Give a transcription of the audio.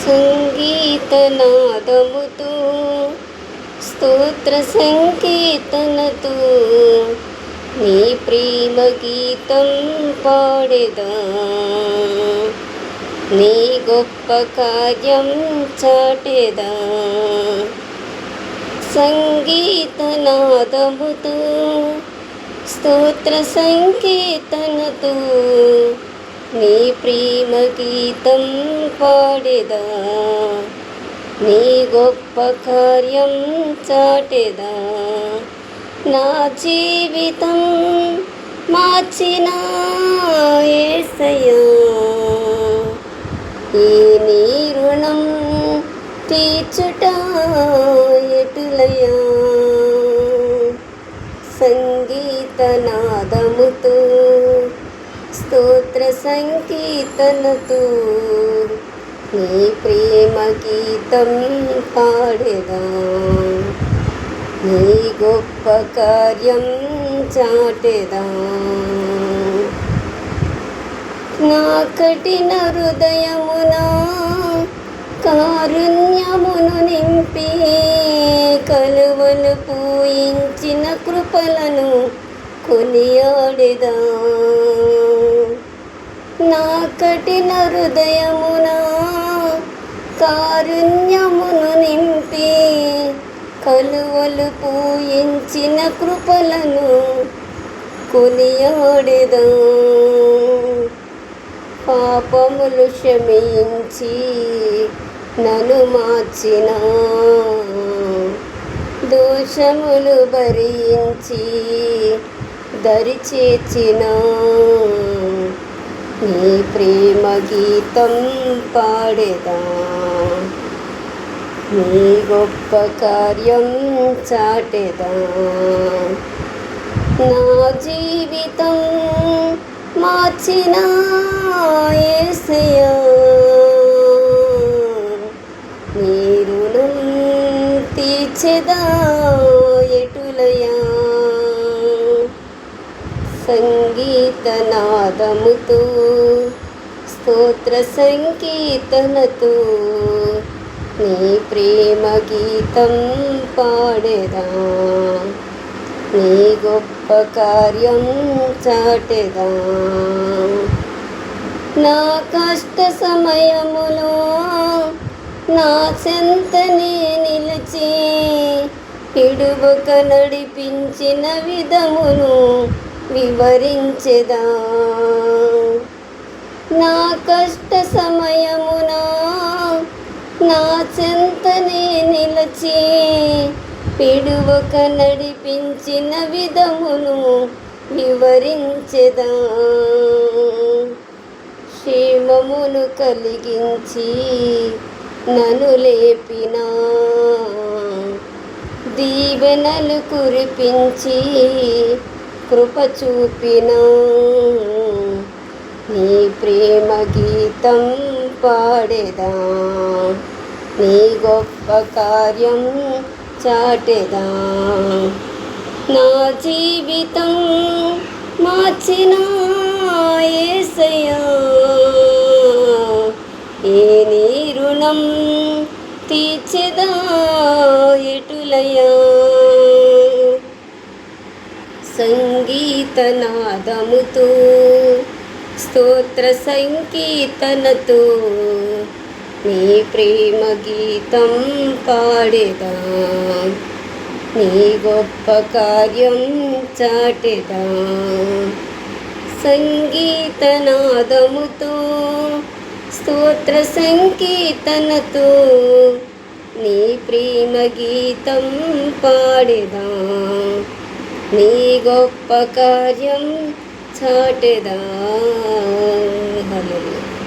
సంగీతనాదముతో స్తోత్ర సంకీర్తనతో నీ ప్రేమ గీతం పాడెదా, నీ గొప్ప కార్యం చాటెదా. సంగీతనాదముతో స్తోత్ర సంకీర్తనతో నీ ప్రేమ గీతం పాడెదా, నీ గొప్ప కార్యం చాటెదా. నా జీవితం మార్చిన యేసయ్యా, ఈ నీ రుణం తీర్చుట ఎటులయ్యా. సంగీతనాదముతో స్తోత్ర సంకీర్తనతో నీ ప్రేమ గీతం పాడెదా, నీ గొప్ప కార్యం చాటెదా. నా కఠిన హృదయమున కారుణ్యమును నింపి కలువలు పూయించిన కృపలను కొనియాడెదా. నా కఠిన హృదయమున కారుణ్యమును నింపి కలువలు పూయించిన కృపలను కొనియాడెదా. పాపములు క్షమించి నన్ను మార్చిన, దోషములు భరించి దరి చేర్చిన నీ ప్రేమ గీతం పాడెదా, నీ గొప్ప కార్యం చాటెదా. నా జీవితం మార్చిన యేసయ్యా, నీ రుణం తీర్చెదా ఎటులయ్యా. సంగీతనాదముతో స్తోత్ర సంకీర్తనతో నీ ప్రేమ గీతం పాడెదా, నీ గొప్ప కార్యం చాటెదా. నా కష్ట సమయములో నా చెంతనే నిలిచి పిడువక నడిపించిన విధమును వివరించెదా. నా కష్ట సమయమున నా చెంతనే నిలిచి పిడువక నడిపించిన విధమును వివరించెదా. క్షేమమును కలిగించి నన్ను లేపిన, దీవెనలు కురిపించి కృప చూపిన నీ ప్రేమ గీతం పాడెదా, నీ గొప్ప కార్యం చాటెదా. నా జీవితం మార్చిన యేసయ్యా, ఏ నీ రుణం తీర్చెదా ఎటులయ్యా. సంగీతనాదముతో స్తోత్ర సంకీర్తనతో నీ ప్రేమ గీతం పాడెదా, నీ గొప్ప కార్యం చాటెదా. సంగీతనాదముతో స్తోత్ర సంకీర్తనతో నీ ప్రేమ గీతం పాడెదా, నీ గొప్ప కార్యం చాటెదా. హల్లెలూయా.